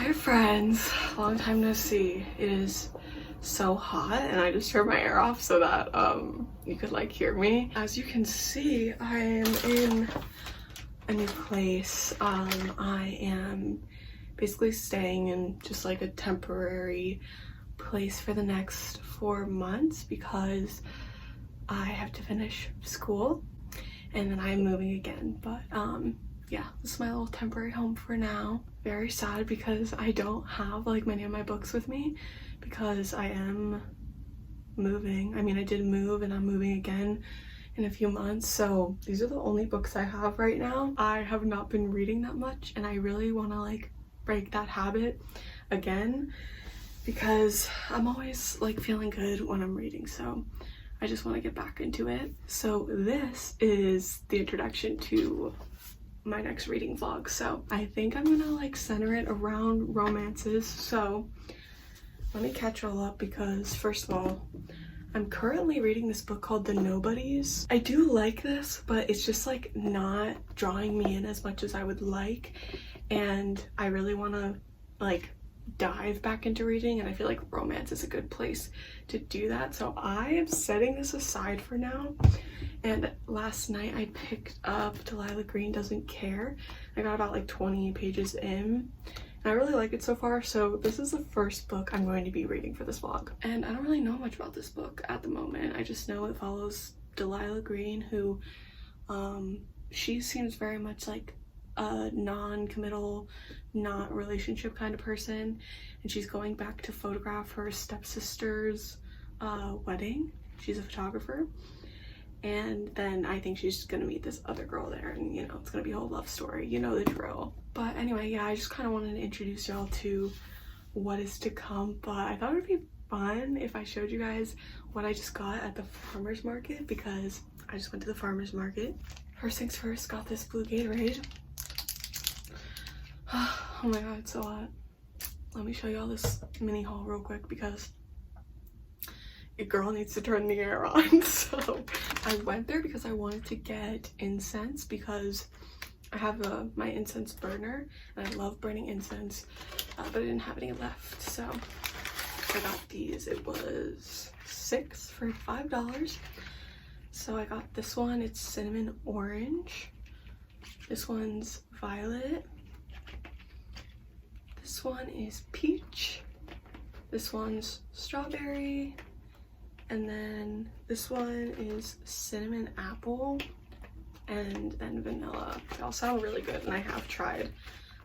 Hi friends, long time no see. It is so hot and I just turned my air off so that you could like hear me. As you can see, I am in a new place. I am basically staying in just like a temporary place for the next 4 months because I have to finish school and then I'm moving again. But yeah, this is my little temporary home for now. Very sad because I don't have like many of my books with me because I am moving. I mean, I did move and I'm moving again in a few months, so these are the only books I have right now. I have not been reading that much and I really want to like break that habit again because I'm always like feeling good when I'm reading, so I just want to get back into it. So this is the introduction to my next reading vlog. So I think I'm gonna like center it around romances. So let me catch all up because first of all, I'm currently reading this book called The Nobodies. I do like this, but it's just like not drawing me in as much as I would like, and I really want to like dive back into reading, and I feel like romance is a good place to do that. So I am setting this aside for now. And last night I picked up Delilah Green Doesn't Care. I got about like 20 pages in and I really like it so far. So this is the first book I'm going to be reading for this vlog. And I don't really know much about this book at the moment. I just know it follows Delilah Green, who she seems very much like a non-committal, not relationship kind of person, and she's going back to photograph her stepsister's wedding. She's a photographer, and then I think she's gonna meet this other girl there, and you know, it's gonna be a whole love story, you know the drill. But anyway, yeah, I just kind of wanted to introduce y'all to what is to come. But I thought it would be fun if I showed you guys what I just got at the farmer's market, because I just went to the farmer's market. First things first, got this blue Gatorade. Oh my god, it's so hot. Let me show you all this mini haul real quick because your girl needs to turn the air on. So I went there because I wanted to get incense because I have my incense burner and I love burning incense, but I didn't have any left, so I got these. It was 6 for $5. So I got this one. It's cinnamon orange. This one's violet. This one is peach. This one's strawberry. And then this one is cinnamon apple, and then vanilla. They all sound really good, and I have tried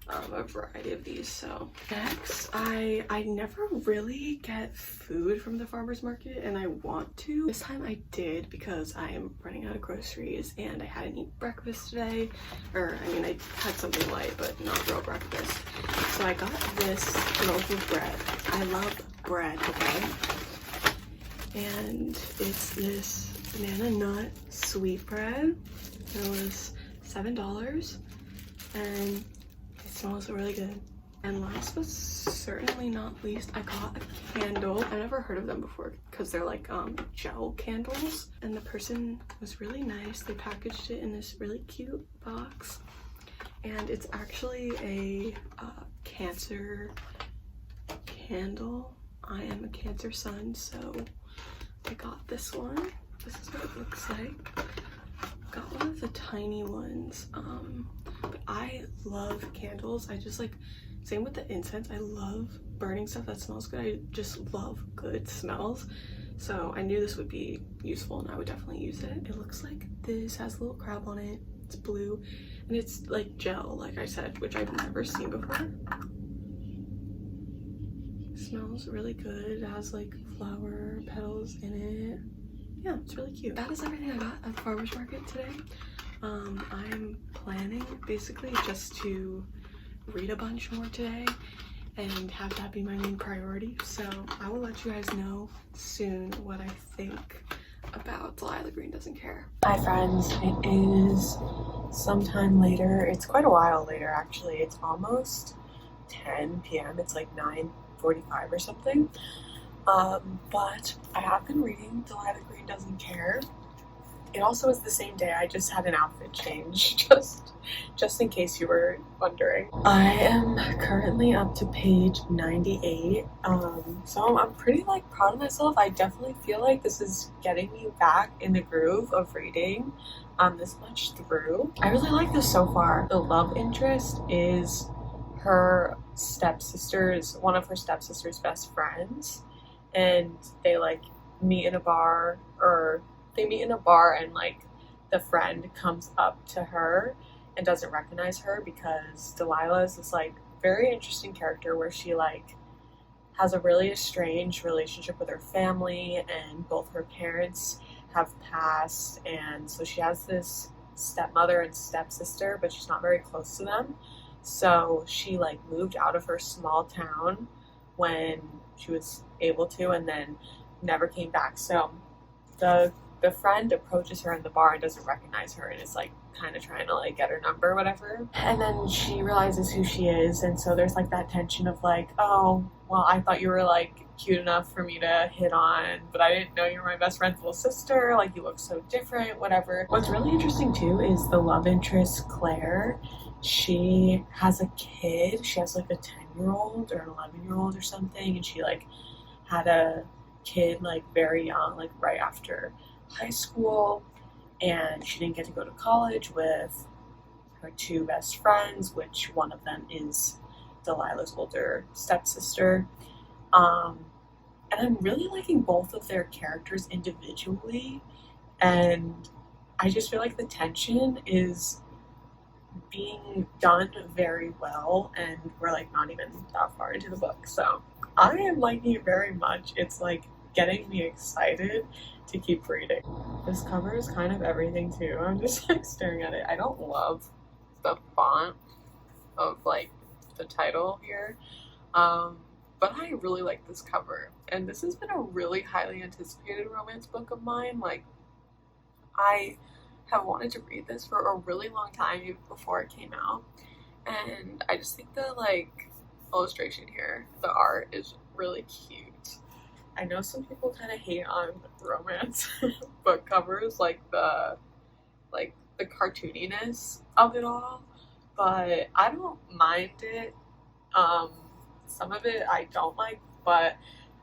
a variety of these. So next, I never really get food from the farmer's market, and I want to. This time I did because I am running out of groceries and I hadn't eaten breakfast today, or I mean I had something light but not real breakfast. So I got this loaf of bread. I love bread, okay? And it's this banana nut sweetbread. It was $7 and it smells really good. And last but certainly not least, I got a candle. I've never heard of them before because they're like gel candles, and the person was really nice. They packaged it in this really cute box, and it's actually a Cancer candle. I am a Cancer sun, so I got this one. This is what it looks like. Got one of the tiny ones, but I love candles. I just like, same with the incense, I love burning stuff that smells good. I just love good smells, so I knew this would be useful and I would definitely use it. It looks like this, has a little crab on it. It's blue and it's like gel, like I said, which I've never seen before. Smells really good. It has like flower petals in it. Yeah, it's really cute. That is everything I got at the farmer's market today. I'm planning basically just to read a bunch more today and have that be my main priority. So I will let you guys know soon what I think about Delilah Green Doesn't Care. Hi friends, it is sometime later. It's quite a while later actually. It's almost 10 p.m. It's like 9:45 or something. But I have been reading Delilah Green Doesn't Care, It also is the same day. I just had an outfit change, just in case you were wondering. I am currently up to page 98. So I'm pretty like proud of myself. I definitely feel like this is getting me back in the groove of reading this much through. I really like this so far. The love interest is her stepsister's, one of her stepsister's best friends, and they like meet in a bar, or they meet in a bar, and like the friend comes up to her and doesn't recognize her because Delilah is this like very interesting character where she like has a really estranged relationship with her family, and both her parents have passed, and so she has this stepmother and stepsister, but she's not very close to them. So she like moved out of her small town when she was able to, and then never came back. So the friend approaches her in the bar and doesn't recognize her, and is like kind of trying to like get her number or whatever. And then she realizes who she is, and so there's like that tension of like, oh, well, I thought you were like cute enough for me to hit on, but I didn't know you were my best friend's little sister. Like, you look so different, whatever. What's really interesting too is the love interest, Claire. She has a kid. She has like a 10-year-old or an 11-year-old or something, and she like had a kid like very young, like right after high school, and she didn't get to go to college with her two best friends, which one of them is Delilah's older stepsister. And I'm really liking both of their characters individually, and I just feel like the tension is being done very well, and we're like not even that far into the book, so I am liking it very much. It's like getting me excited to keep reading. This cover is kind of everything too. I'm just like staring at it. I don't love the font of like the title here, but I really like this cover, and this has been a really highly anticipated romance book of mine. Like, I have wanted to read this for a really long time, even before it came out, and I just think the like illustration here, the art is really cute. I know some people kind of hate on romance book covers, like the cartooniness of it all, but I don't mind it. Some of it I don't like, but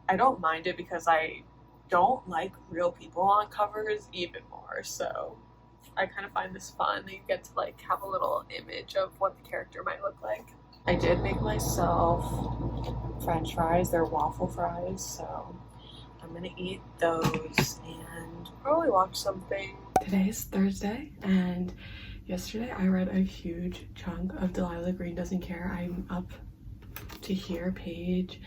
I don't mind it because I don't like real people on covers even more, so I kind of find this fun that you get to like have a little image of what the character might look like. I did make myself French fries. They're waffle fries, so I'm gonna eat those and probably watch something. Today's Thursday, and yesterday I read a huge chunk of Delilah Green Doesn't Care. I'm up to here, page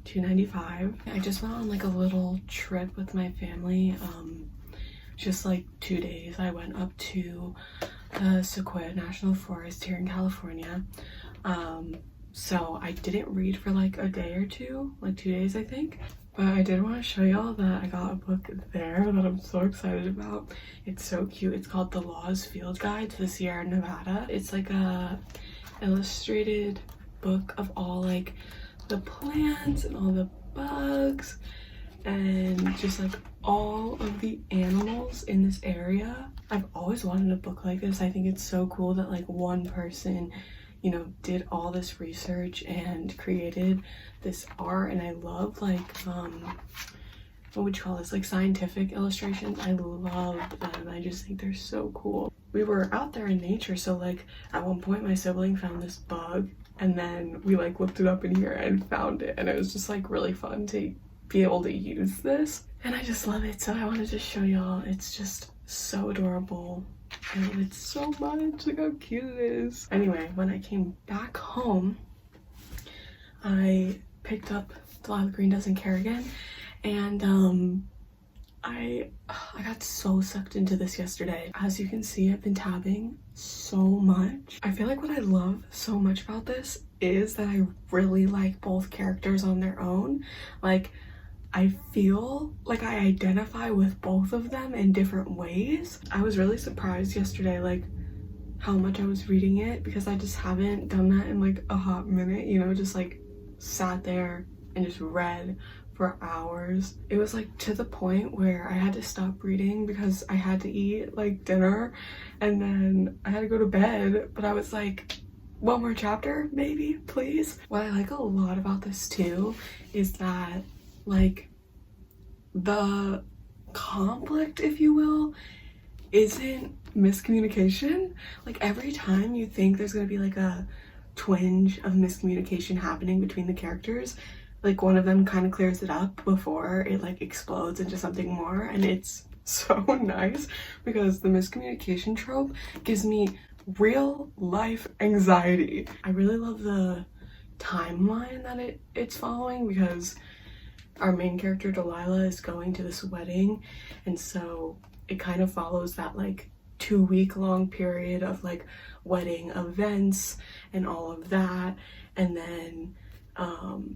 295. I just went on like a little trip with my family, just like 2 days. I went up to the Sequoia National Forest here in California. So I didn't read for like a day or two, like 2 days I think, but I did want to show y'all that I got a book there that I'm so excited about. It's so cute. It's called The Laws Field Guide to the Sierra Nevada. It's like a illustrated book of all like the plants and all the bugs and just like all of the animals in this area. I've always wanted a book like this. I think it's so cool that like one person, you know, did all this research and created this art. And I love like what would you call this, like scientific illustrations. I love them. I just think they're so cool. We were out there in nature, so like at one point my sibling found this bug, and then we like looked it up in here and found it, and it was just like really fun to be able to use this, and I just love it. So I wanted to show y'all. It's just so adorable. I love it so much. Look how cute it is. Anyway, when I came back home, I picked up Delilah Green Doesn't Care again, and I got so sucked into this yesterday. As you can see, I've been tabbing so much. I feel like what I love so much about this is that I really like both characters on their own. Like, I feel like I identify with both of them in different ways. I was really surprised yesterday, like, how much I was reading it, because I just haven't done that in like a hot minute, you know, just like sat there and just read for for hours. It was like to the point where I had to stop reading because I had to eat like dinner and then I had to go to bed, but I was like, one more chapter maybe, please. What I like a lot about this too is that like the conflict, if you will, isn't miscommunication. Like every time you think there's gonna be like a twinge of miscommunication happening between the characters, like one of them kind of clears it up before it like explodes into something more, and it's so nice because the miscommunication trope gives me real life anxiety. I really love the timeline that it's following because our main character Delilah is going to this wedding, and so it kind of follows that like 2-week long period of like wedding events and all of that. And then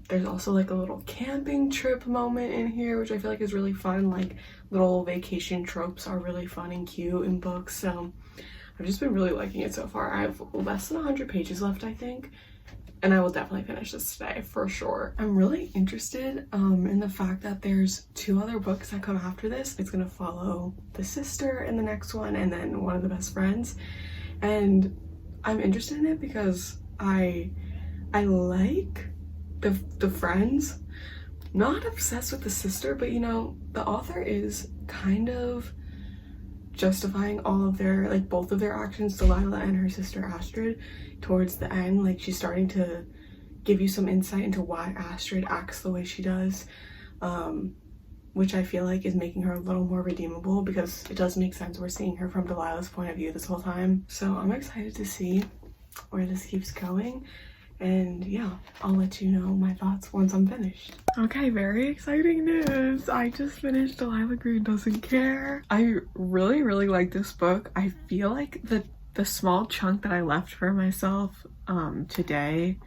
there's also like a little camping trip moment in here, which I feel like is really fun. Like little vacation tropes are really fun and cute in books, so I've just been really liking it so far. I have less than 100 pages left, I think, and I will definitely finish this today for sure. I'm really interested in the fact that there's 2 other books that come after this. It's gonna follow the sister in the next one and then one of the best friends, and I'm interested in it because I like the friends. Not obsessed with the sister, but you know, the author is kind of justifying all of their, like both of their actions, Delilah and her sister Astrid, towards the end. Like she's starting to give you some insight into why Astrid acts the way she does, which I feel like is making her a little more redeemable because it does make sense. We're seeing her from Delilah's point of view this whole time. So I'm excited to see where this keeps going. And yeah, I'll let you know my thoughts once I'm finished. Okay, very exciting news. I just finished Delilah Green Doesn't Care. I really like this book. I feel like the small chunk that I left for myself today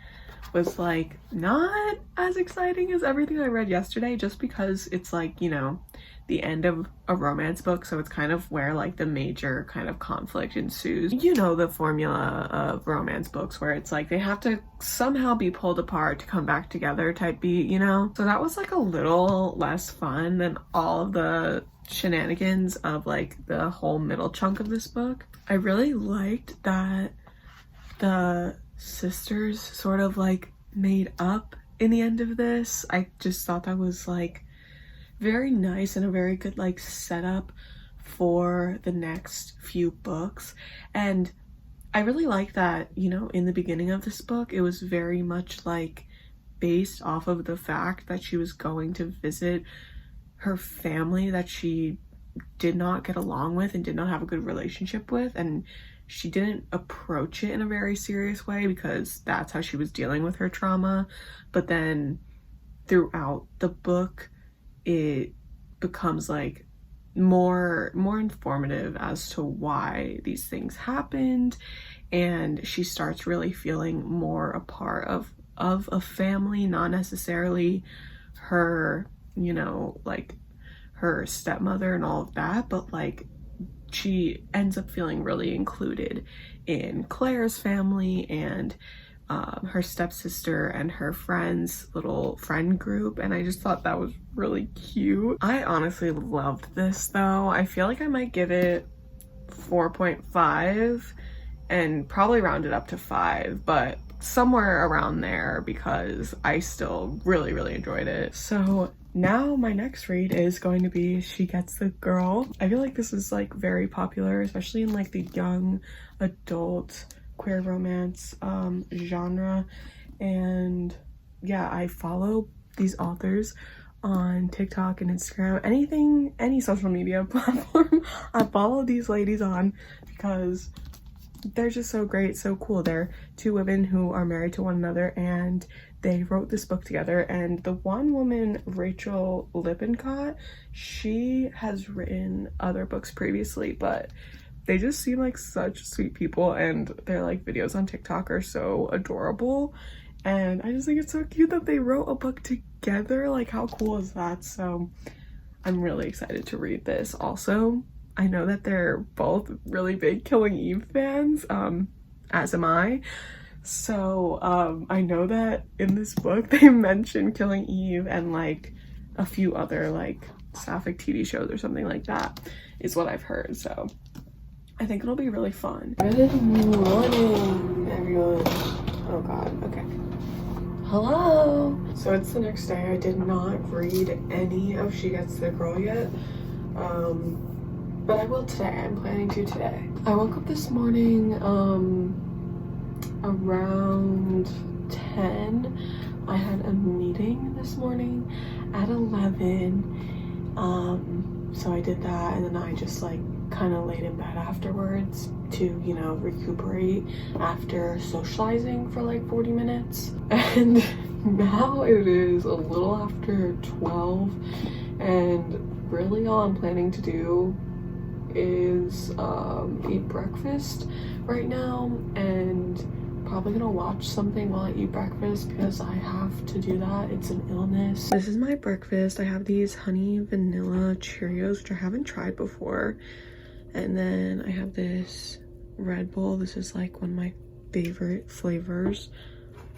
was like not as exciting as everything I read yesterday, just because it's like, you know, the end of a romance book, so it's kind of where like the major kind of conflict ensues. You know the formula of romance books where it's like they have to somehow be pulled apart to come back together type beat, you know? So that was like a little less fun than all of the shenanigans of like the whole middle chunk of this book. I really liked that the sisters sort of like made up in the end of this. I just thought that was like very nice and a very good like setup for the next few books. And I really like that, you know, in the beginning of this book it was very much like based off of the fact that she was going to visit her family that she did not get along with and did not have a good relationship with, and she didn't approach it in a very serious way because that's how she was dealing with her trauma. But then throughout the book it becomes like more informative as to why these things happened, and she starts really feeling more a part of a family, not necessarily her, you know, like her stepmother and all of that, but like she ends up feeling really included in Claire's family and her stepsister and her friends' little friend group, and I just thought that was really cute. I honestly loved this though. I feel like I might give it 4.5 and probably round it up to 5, but somewhere around there because I still really enjoyed it. So now my next read is going to be She Gets the Girl. I feel like this is like very popular, especially in like the young adult queer romance genre, and yeah, I follow these authors on TikTok and Instagram, any social media platform. I follow these ladies on because they're just so great, so cool. They're 2 women who are married to one another, and they wrote this book together. And the one woman, Rachel Lippincott, she has written other books previously, but they just seem like such sweet people, and their like videos on TikTok are so adorable, and I just think it's so cute that they wrote a book together. Like how cool is that? So I'm really excited to read this. Also, I know that they're both really big Killing Eve fans, as am I. So I know that in this book they mention Killing Eve and like a few other like sapphic TV shows or something like that, is what I've heard. So I think it'll be really fun. Good morning, everyone. Oh god, okay. Hello! So it's the next day. I did not read any of She Gets the Girl yet. But I will today. I'm planning to today. I woke up this morning around 10. I had a meeting this morning at 11. So I did that, and then I just like kind of laid in bed afterwards to, you know, recuperate after socializing for like 40 minutes. And now it is a little after 12, and really all I'm planning to do is eat breakfast right now, and probably gonna watch something while I eat breakfast because I have to do that. It's an illness. This is my breakfast. I have these honey vanilla Cheerios, which I haven't tried before, and then I have this Red Bull. This is like one of my favorite flavors.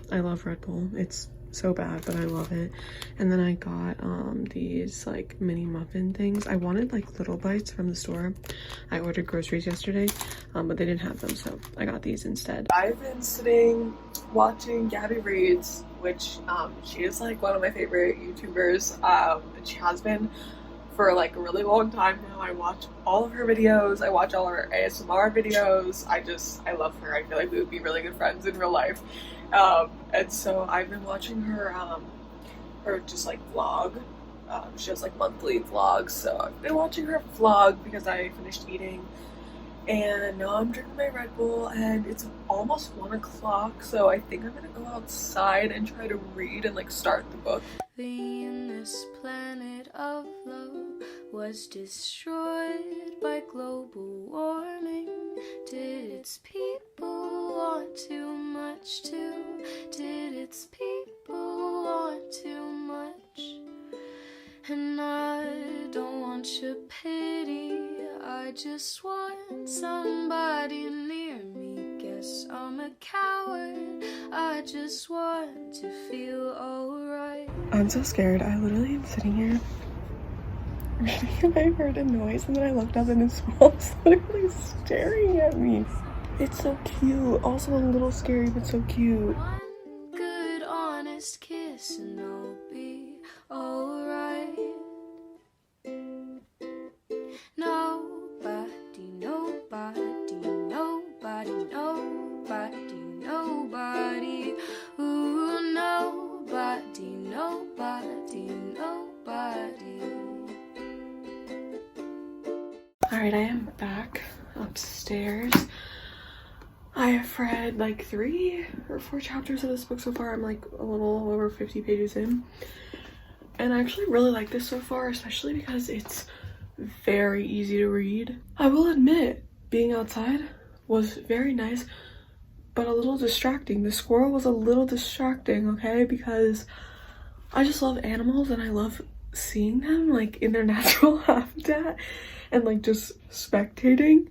I love Red Bull. It's so bad, but I love it. And then I got these like mini muffin things. I wanted like little bites from the store. I ordered groceries yesterday, but they didn't have them, so I got these instead. I've been sitting watching Gabby Reads, which she is like one of my favorite YouTubers, and she has been for like a really long time now. I watch all of her videos. I watch all her ASMR videos. I love her. I feel like we would be really good friends in real life. And so I've been watching her just like vlog. She has like monthly vlogs, so I've been watching her vlog because I finished eating, and now I'm drinking my Red Bull, and it's almost 1 o'clock, so I think I'm gonna go outside and try to read and like start the book. This planet of love was destroyed by global warming. Did its people want too much too? Did its people want too much? And I don't want your pity, I just want somebody near me. Guess I'm a coward, I just want to feel alright. I'm so scared. I literally am sitting here reading and I heard a noise, and then I looked up and this was literally staring at me. It's so cute. Also a little scary, but so cute. One good honest kiss and I'll be alright. Nobody, nobody, nobody, nobody, nobody. Ooh, nobody, nobody, nobody. Alright, I am back upstairs. I have read like 3 or 4 chapters of this book so far. I'm like a little over 50 pages in. And I actually really like this so far, especially because it's very easy to read. I will admit, being outside was very nice, but a little distracting. The squirrel was a little distracting, okay? Because I just love animals and I love seeing them like in their natural habitat and like just spectating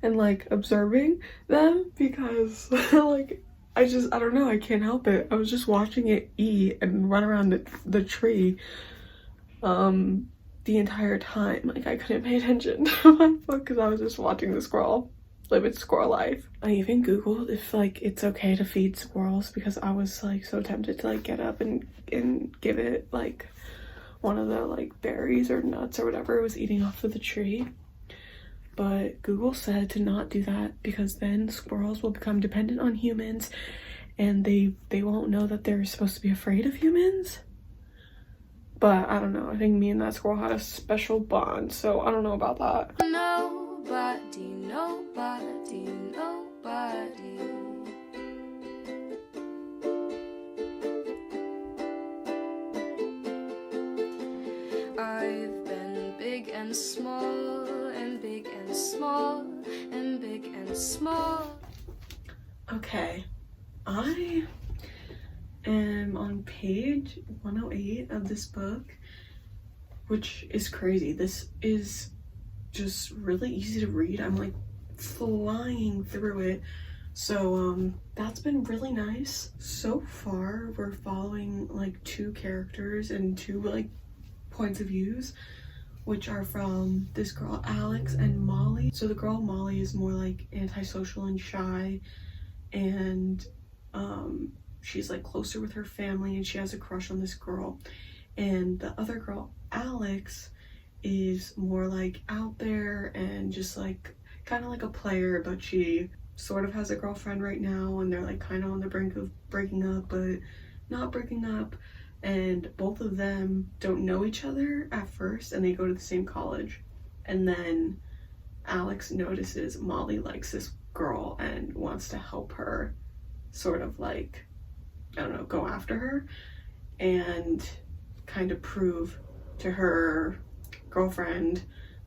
and like observing them, because like I don't know, I can't help it. I was just watching it eat and run around the tree the entire time. Like I couldn't pay attention to my book because I was just watching the squirrel live its squirrel life. I even googled if like it's okay to feed squirrels because I was like so tempted to like get up and give it like one of the like berries or nuts or whatever it was eating off of the tree. But Google said to not do that because then squirrels will become dependent on humans and they won't know that they're supposed to be afraid of humans. But I don't know, I think me and that squirrel had a special bond, so I don't know about that. Nobody, nobody, nobody. I've been big and small, and big and small, and big and small. Okay, I am on page 108 of this book, which is crazy. This is just really easy to read. I'm like flying through it. So that's been really nice. So far we're following like 2 characters and 2 like points of views, which are from this girl Alex and Molly. So the girl Molly is more like antisocial and shy, and she's like closer with her family, and she has a crush on this girl. And the other girl Alex is more like out there and just like kind of like a player, but she sort of has a girlfriend right now, and they're like kind of on the brink of breaking up but not breaking up. And both of them don't know each other at first, and they go to the same college. And then Alex notices Molly likes this girl and wants to help her sort of like, I don't know, go after her and kind of prove to her girlfriend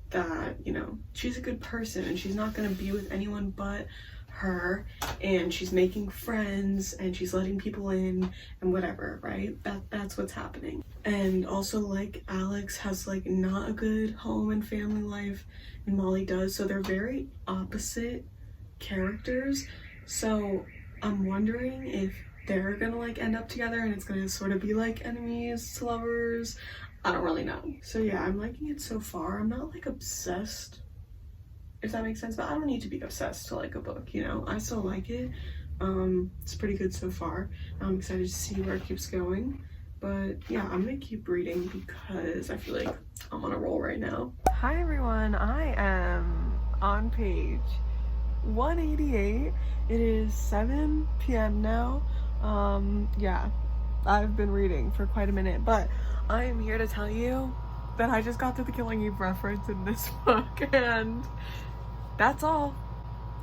that, you know, she's a good person and she's not going to be with anyone but her, and she's making friends and she's letting people in and whatever, right? That's what's happening. And also, like, Alex has like not a good home and family life, and Molly does, so they're very opposite characters. So I'm wondering if they're gonna like end up together and it's gonna sort of be like enemies to lovers. I don't really know. So yeah, I'm liking it so far. I'm not like obsessed, if that makes sense, but I don't need to be obsessed to like a book, you know? I still like it. It's pretty good so far. I'm excited to see where it keeps going. But yeah, I'm gonna keep reading because I feel like I'm on a roll right now. Hi everyone, I am on page 188. It is 7 p.m. now. Yeah, I've been reading for quite a minute, but I am here to tell you that I just got to the Killing Eve reference in this book, and that's all.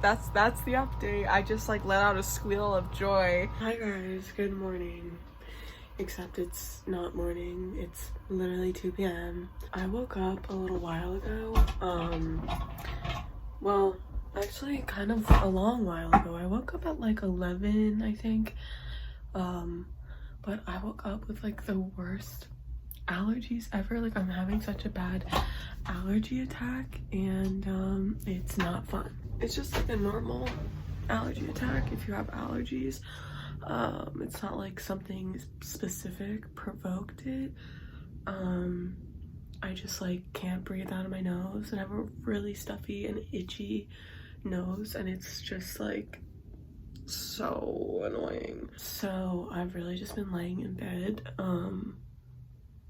That's the update. I just like let out a squeal of joy. Hi guys, good morning. Except it's not morning, it's literally 2 p.m. I woke up a little while ago. Well, actually kind of a long while ago. I woke up at like 11, I think. But I woke up with like the worst allergies ever. Like, I'm having such a bad allergy attack, and it's not fun. It's just like a normal allergy attack if you have allergies. It's not like something specific provoked it. I just like can't breathe out of my nose and have a really stuffy and itchy nose, and it's just like so annoying. So I've really just been laying in bed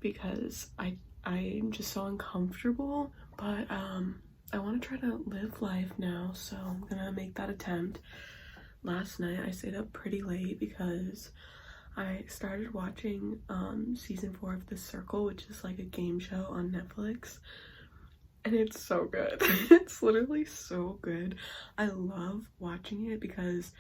because I'm just so uncomfortable, but I want to try to live life now, so I'm gonna make that attempt. Last night I stayed up pretty late because I started watching season 4 of The Circle, which is like a game show on Netflix, and it's so good. It's literally so good. I love watching it because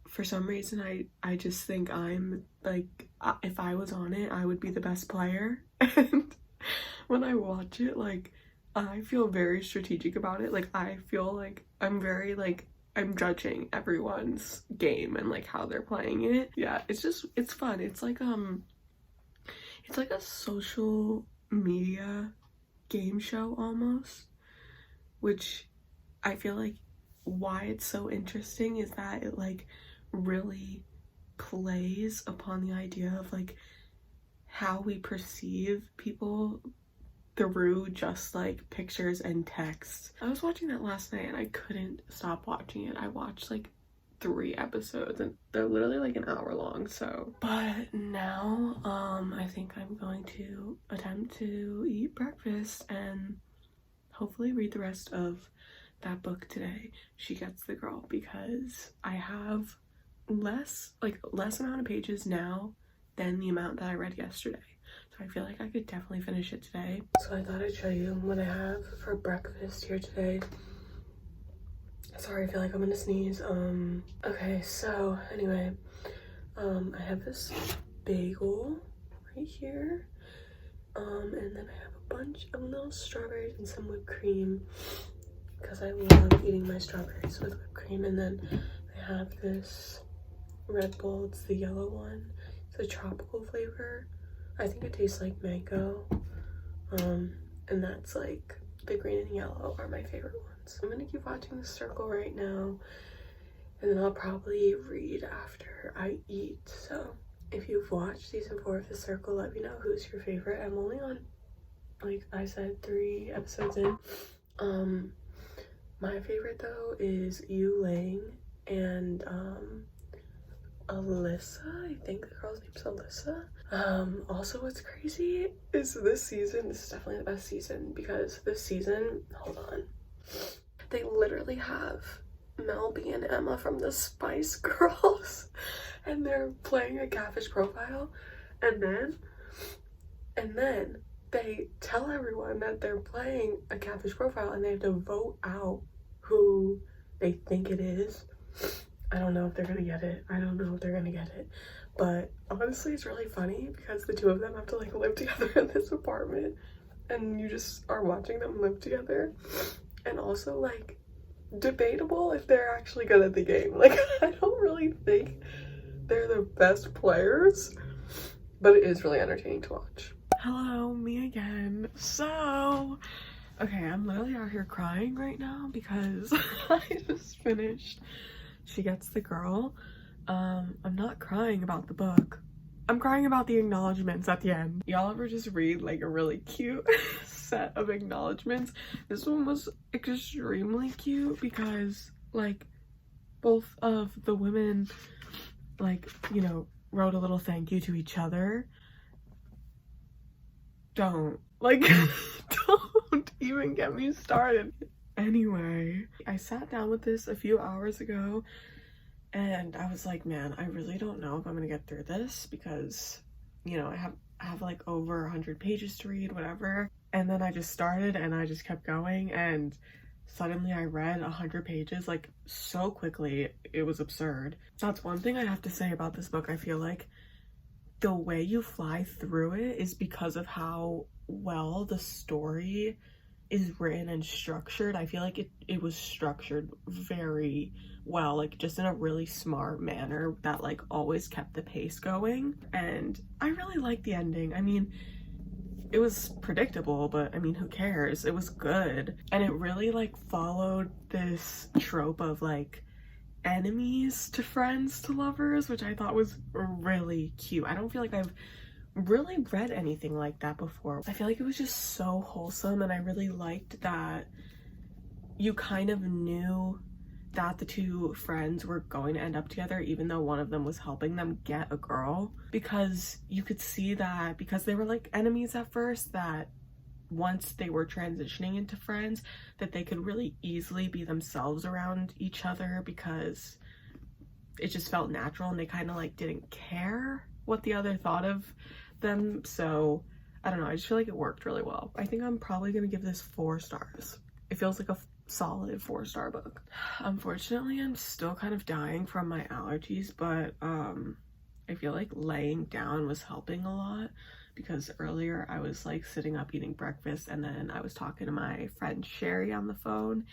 for some reason I just think I'm like, if I was on it I would be the best player. And when I watch it, like, I feel very strategic about it. Like, I feel like I'm very like, I'm judging everyone's game and like how they're playing it. Yeah, it's fun. It's like a social media game show almost, which I feel like why it's so interesting is that it like really plays upon the idea of like how we perceive people through just like pictures and text. I was watching that last night and I couldn't stop watching it. I watched like 3 episodes and they're literally like an hour long. So, but now I think I'm going to attempt to eat breakfast and hopefully read the rest of that book today, She Gets the Girl, because I have less amount of pages now than the amount that I read yesterday. So I feel like I could definitely finish it today. So I thought I'd show you what I have for breakfast here today. Sorry, I feel like I'm gonna sneeze. Okay, so anyway, I have this bagel right here. And then I have a bunch of little strawberries and some whipped cream because I love eating my strawberries with whipped cream. And then I have this Red Bull, it's the yellow one. It's a tropical flavor. I think it tastes like mango. And that's like, the green and yellow are my favorite ones. I'm gonna keep watching The Circle right now, and then I'll probably read after I eat. So if you've watched season 4 of The Circle, let me know who's your favorite. I'm only on like I said, 3 episodes in. My favorite though is Yu Ling and Alyssa. I think the girl's name's Alyssa. Also what's crazy is this is definitely the best season, because this season, hold on, they literally have Mel B and Emma from the Spice Girls and they're playing a catfish profile, and then they tell everyone that they're playing a catfish profile and they have to vote out who they think it is. I don't know if they're gonna get it. But honestly, it's really funny because the two of them have to like live together in this apartment and you just are watching them live together. And also like debatable if they're actually good at the game. Like I don't really think they're the best players, but it is really entertaining to watch. Hello, me again. So, okay, I'm literally out here crying right now because I just finished She Gets the Girl. I'm not crying about the book. I'm crying about the acknowledgements at the end. Y'all ever just read like a really cute set of acknowledgements? This one was extremely cute because like both of the women like, you know, wrote a little thank you to each other. Don't even get me started. Anyway, I sat down with this a few hours ago and I was like, man, I really don't know if I'm gonna get through this because, you know, I have like over 100 pages to read, whatever. And then I just started and I just kept going and suddenly I read 100 pages like so quickly. It was absurd. That's one thing I have to say about this book. I feel like the way you fly through it is because of how well the story is written and structured. I feel like it was structured very well, like just in a really smart manner that like always kept the pace going. And I really liked the ending. I mean, it was predictable, but I mean, who cares? It was good. And it really like followed this trope of like enemies to friends to lovers, which I thought was really cute. I don't feel like I've really read anything like that before. I feel like it was just so wholesome, and I really liked that you kind of knew that the two friends were going to end up together even though one of them was helping them get a girl, because you could see that because they were like enemies at first, that once they were transitioning into friends that they could really easily be themselves around each other because it just felt natural and they kind of like didn't care what the other thought of them. So I don't know, I just feel like it worked really well. I think I'm probably gonna give this 4 stars. It feels like a solid 4-star book. Unfortunately, I'm still kind of dying from my allergies, but I feel like laying down was helping a lot, because earlier I was like sitting up eating breakfast and then I was talking to my friend Sherry on the phone,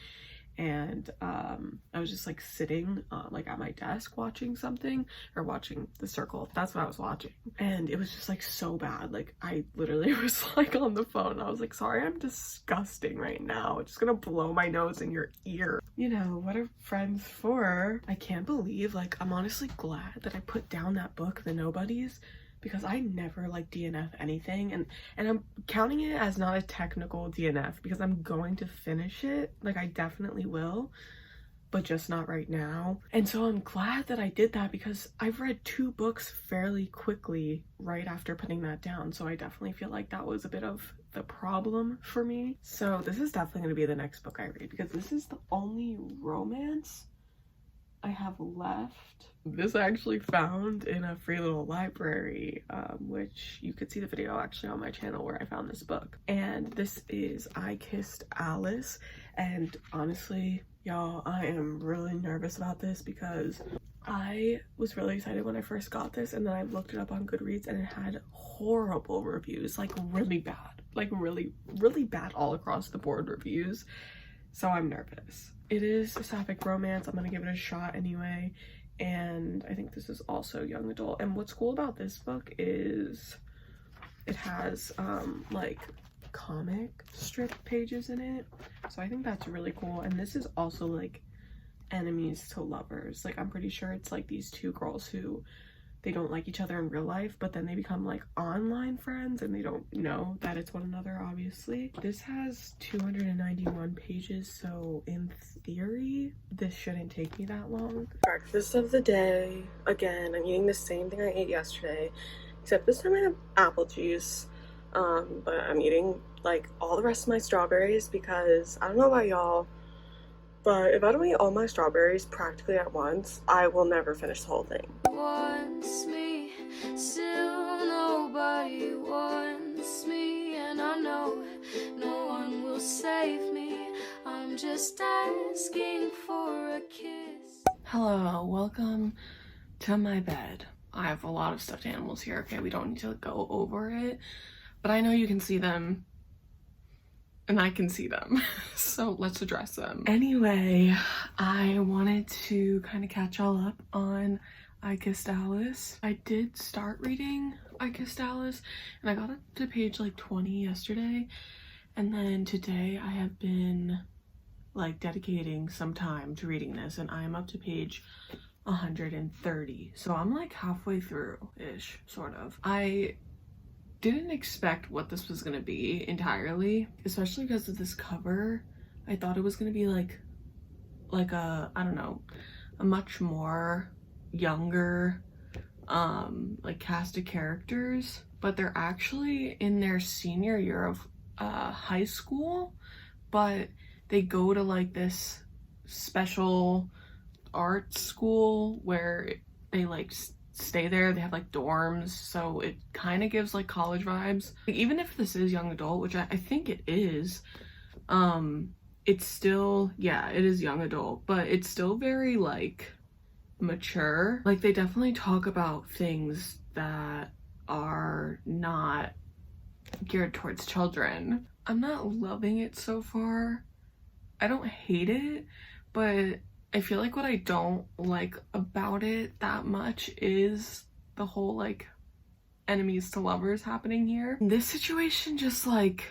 and I was just like sitting like at my desk watching something, or watching The Circle. That's what I was watching, and it was just like so bad. Like I literally was like on the phone. I was like, sorry, I'm disgusting right now. I'm just gonna blow my nose in your ear. You know, what are friends for? I can't believe, like, I'm honestly glad that I put down that book, The Nobodies, because I never like DNF anything, and I'm counting it as not a technical DNF because I'm going to finish it. Like I definitely will, but just not right now. And so I'm glad that I did that because I've read 2 books fairly quickly right after putting that down. So I definitely feel like that was a bit of the problem for me. So this is definitely going to be the next book I read because this is the only romance I have left. This I actually found in a free little library, which you could see the video actually on my channel where I found this book. And this is I Kissed Alice. And honestly, y'all, I am really nervous about this because I was really excited when I first got this, and then I looked it up on Goodreads and it had horrible reviews, like really bad, like really bad all across the board reviews. So I'm nervous. It is a sapphic romance. I'm gonna give it a shot anyway. And I think this is also young adult. And what's cool about this book is it has like comic strip pages in it. So I think that's really cool. And this is also like enemies to lovers. Like I'm pretty sure it's like these 2 girls who they don't like each other in real life, but then they become like online friends and they don't know that it's one another, obviously. This has 291 pages, so in theory this shouldn't take me that long. Breakfast of the day. Again, I'm eating the same thing I ate yesterday, except this time I have apple juice. But I'm eating like all the rest of my strawberries because I don't know about y'all, but if I don't eat all my strawberries practically at once, I will never finish the whole thing. Wants me, still nobody wants me, and I know no one will save me. I'm just asking for a kiss. Hello, welcome to my bed. I have a lot of stuffed animals here. Okay, we don't need to go over it, but I know you can see them and I can see them, so let's address them. Anyway, I wanted to kind of catch y'all up on I Kissed Alice. I did start reading I Kissed Alice and I got up to page like 20 yesterday, and then today I have been like dedicating some time to reading this and I am up to page 130, so I'm like halfway through ish, sort of. I didn't expect what this was gonna be entirely, especially because of this cover. I thought it was gonna be like a, I don't know, a much more younger like cast of characters, but they're actually in their senior year of high school, but they go to like this special art school where they like stay there. They have like dorms, so it kind of gives like college vibes. Like, even if this is young adult, which I think it is, it's still, yeah, it is young adult, but it's still very like mature. Like they definitely talk about things that are not geared towards children. I'm not loving it so far. I don't hate it, but I feel like what I don't like about it that much is the whole like enemies to lovers happening here. This situation just like,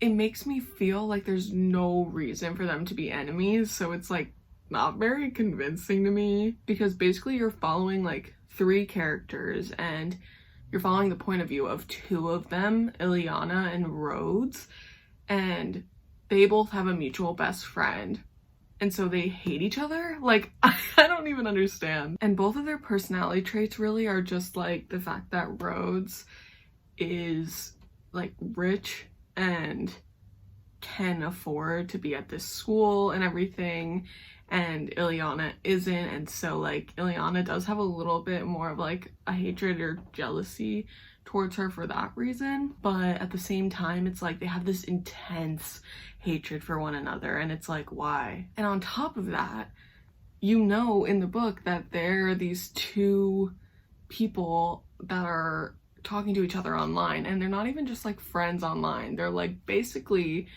it makes me feel like there's no reason for them to be enemies, so it's like not very convincing to me, because basically you're following like 3 characters and you're following the point of view of 2 of them, Ileana and Rhodes, and they both have a mutual best friend. And so they hate each other? Like, I don't even understand. And both of their personality traits really are just like the fact that Rhodes is like rich and can afford to be at this school and everything, and Ileana isn't, and so like Ileana does have a little bit more of like a hatred or jealousy towards her for that reason, but at the same time it's like they have this intense hatred for one another, and it's like, why? And on top of that, you know, in the book that there are these 2 people that are talking to each other online, and they're not even just like friends online, they're like basically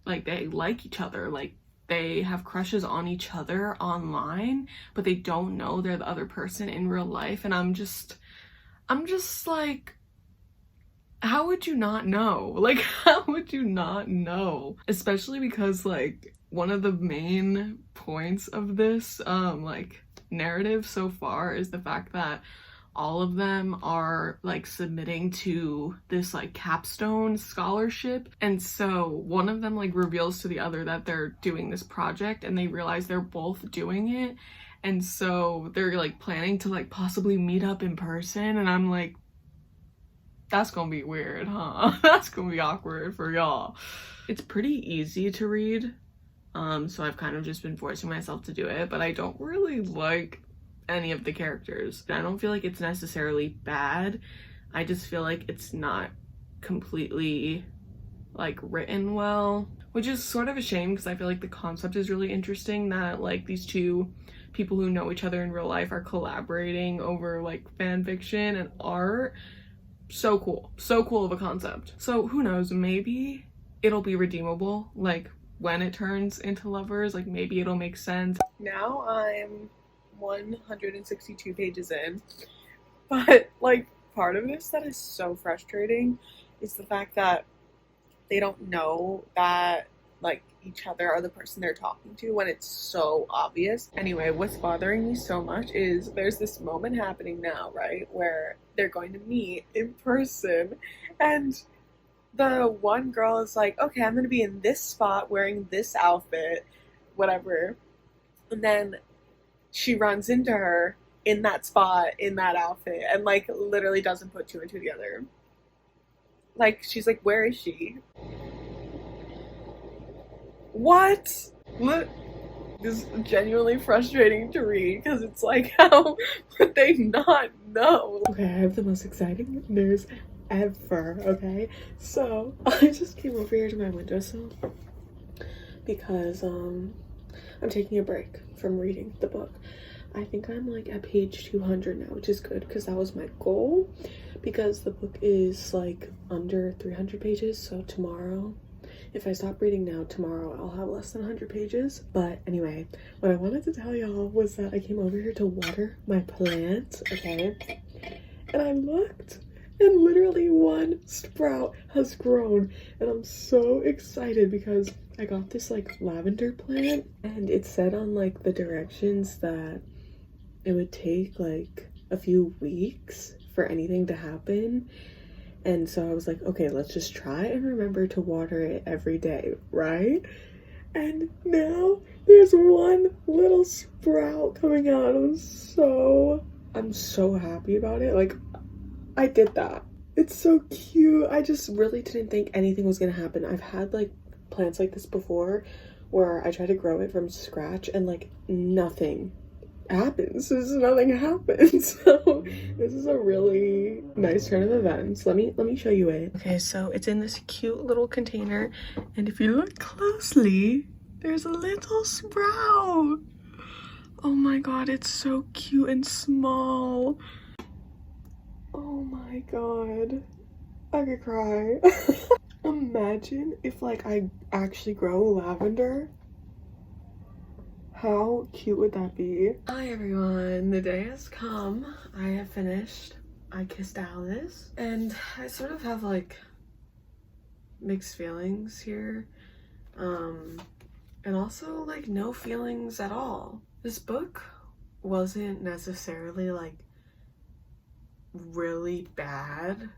like they like each other, like they have crushes on each other online, but they don't know they're the other person in real life. And I'm just like, how would you not know? Like, how would you not know? Especially because like one of the main points of this like narrative so far is the fact that all of them are like submitting to this like capstone scholarship, and so one of them like reveals to the other that they're doing this project, and they realize they're both doing it, and so they're like planning to like possibly meet up in person. And I'm like, that's gonna be weird, huh? That's gonna be awkward for y'all. It's pretty easy to read, so I've kind of just been forcing myself to do it, but I don't really like any of the characters. I don't feel like it's necessarily bad, I just feel like it's not completely like written well, which is sort of a shame because I feel like the concept is really interesting, that like these 2 people who know each other in real life are collaborating over like fan fiction and art. So cool of a concept. So who knows, maybe it'll be redeemable, like when it turns into lovers, like maybe it'll make sense. Now I'm 162 pages in, but like part of this that is so frustrating is the fact that they don't know that like each other or the person they're talking to when it's so obvious. Anyway, what's bothering me so much is there's this moment happening now, right, where they're going to meet in person, and the one girl is like, okay, I'm gonna be in this spot wearing this outfit, whatever, and then she runs into her in that spot in that outfit and like literally doesn't put two and two together. Like, she's like, where is she? What? Look, this is genuinely frustrating to read because it's like, how would they not know? Okay, I have the most exciting news ever, okay? So, I just came over here to my windowsill because, I'm taking a break from reading the book. I think I'm like at page 200 now, which is good because that was my goal, because the book is like under 300 pages. So tomorrow, if I stop reading now, tomorrow I'll have less than 100 pages. But anyway, what I wanted to tell y'all was that I came over here to water my plants, okay? And I looked, and literally one sprout has grown, and I'm so excited because I got this like lavender plant, and it said on like the directions that it would take like a few weeks for anything to happen. And so I was like, okay, let's just try and remember to water it every day, right? And now there's one little sprout coming out. I'm so happy about it. Like, I did that. It's so cute. I just really didn't think anything was gonna happen. I've had like plants like this before where I try to grow it from scratch and like nothing happens. Nothing happens. So this is a really nice turn of events. Let me show you it. Okay, so it's in this cute little container, and if you look closely, there's a little sprout. Oh my god, it's so cute and small. Oh my god, I could cry. Imagine if like I actually grow lavender. How cute would that be? Hi everyone, the day has come. I have finished I Kissed Alice, and I sort of have like mixed feelings here, and also like no feelings at all. This book wasn't necessarily like really bad,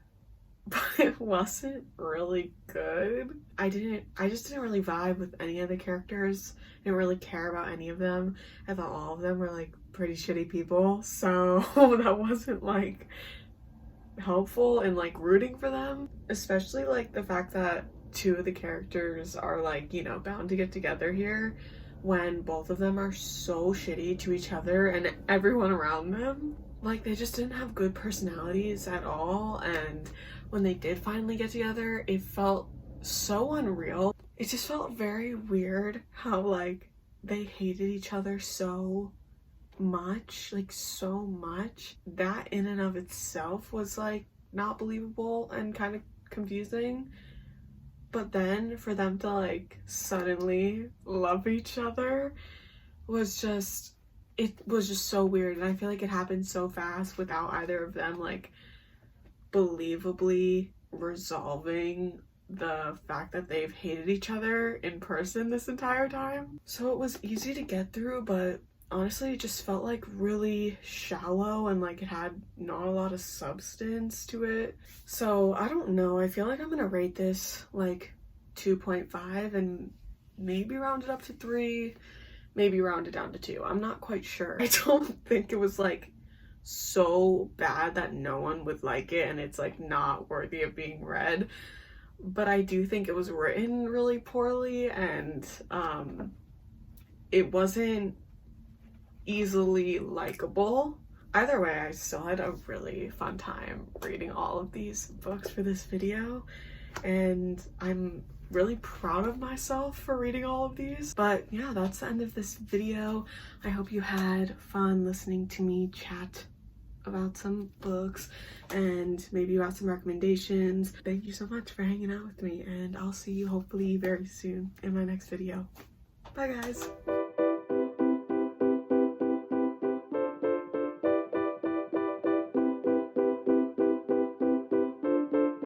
but it wasn't really good. I just didn't really vibe with any of the characters. I didn't really care about any of them. I thought all of them were like pretty shitty people, so that wasn't like helpful in like rooting for them. Especially like the fact that two of the characters are like, you know, bound to get together here, when both of them are so shitty to each other and everyone around them. Like, they just didn't have good personalities at all, and when they did finally get together, it felt so unreal. It just felt very weird how like they hated each other so much, like so much. That in and of itself was like not believable and kind of confusing. But then for them to like suddenly love each other was just, it was just so weird, and I feel like it happened so fast without either of them like believably resolving the fact that they've hated each other in person this entire time. So it was easy to get through, but honestly it just felt like really shallow and like it had not a lot of substance to it. So I don't know, I feel like I'm gonna rate this like 2.5 and maybe round it up to 3, maybe round it down to 2. I'm not quite sure. I don't think it was like so bad that no one would like it and it's like not worthy of being read, but I do think it was written really poorly, and it wasn't easily likable. Either way, I still had a really fun time reading all of these books for this video, and I'm really proud of myself for reading all of these. But yeah, that's the end of this video. I hope you had fun listening to me chat about some books and maybe about some recommendations. Thank you so much for hanging out with me, and I'll see you hopefully very soon in my next video. Bye guys.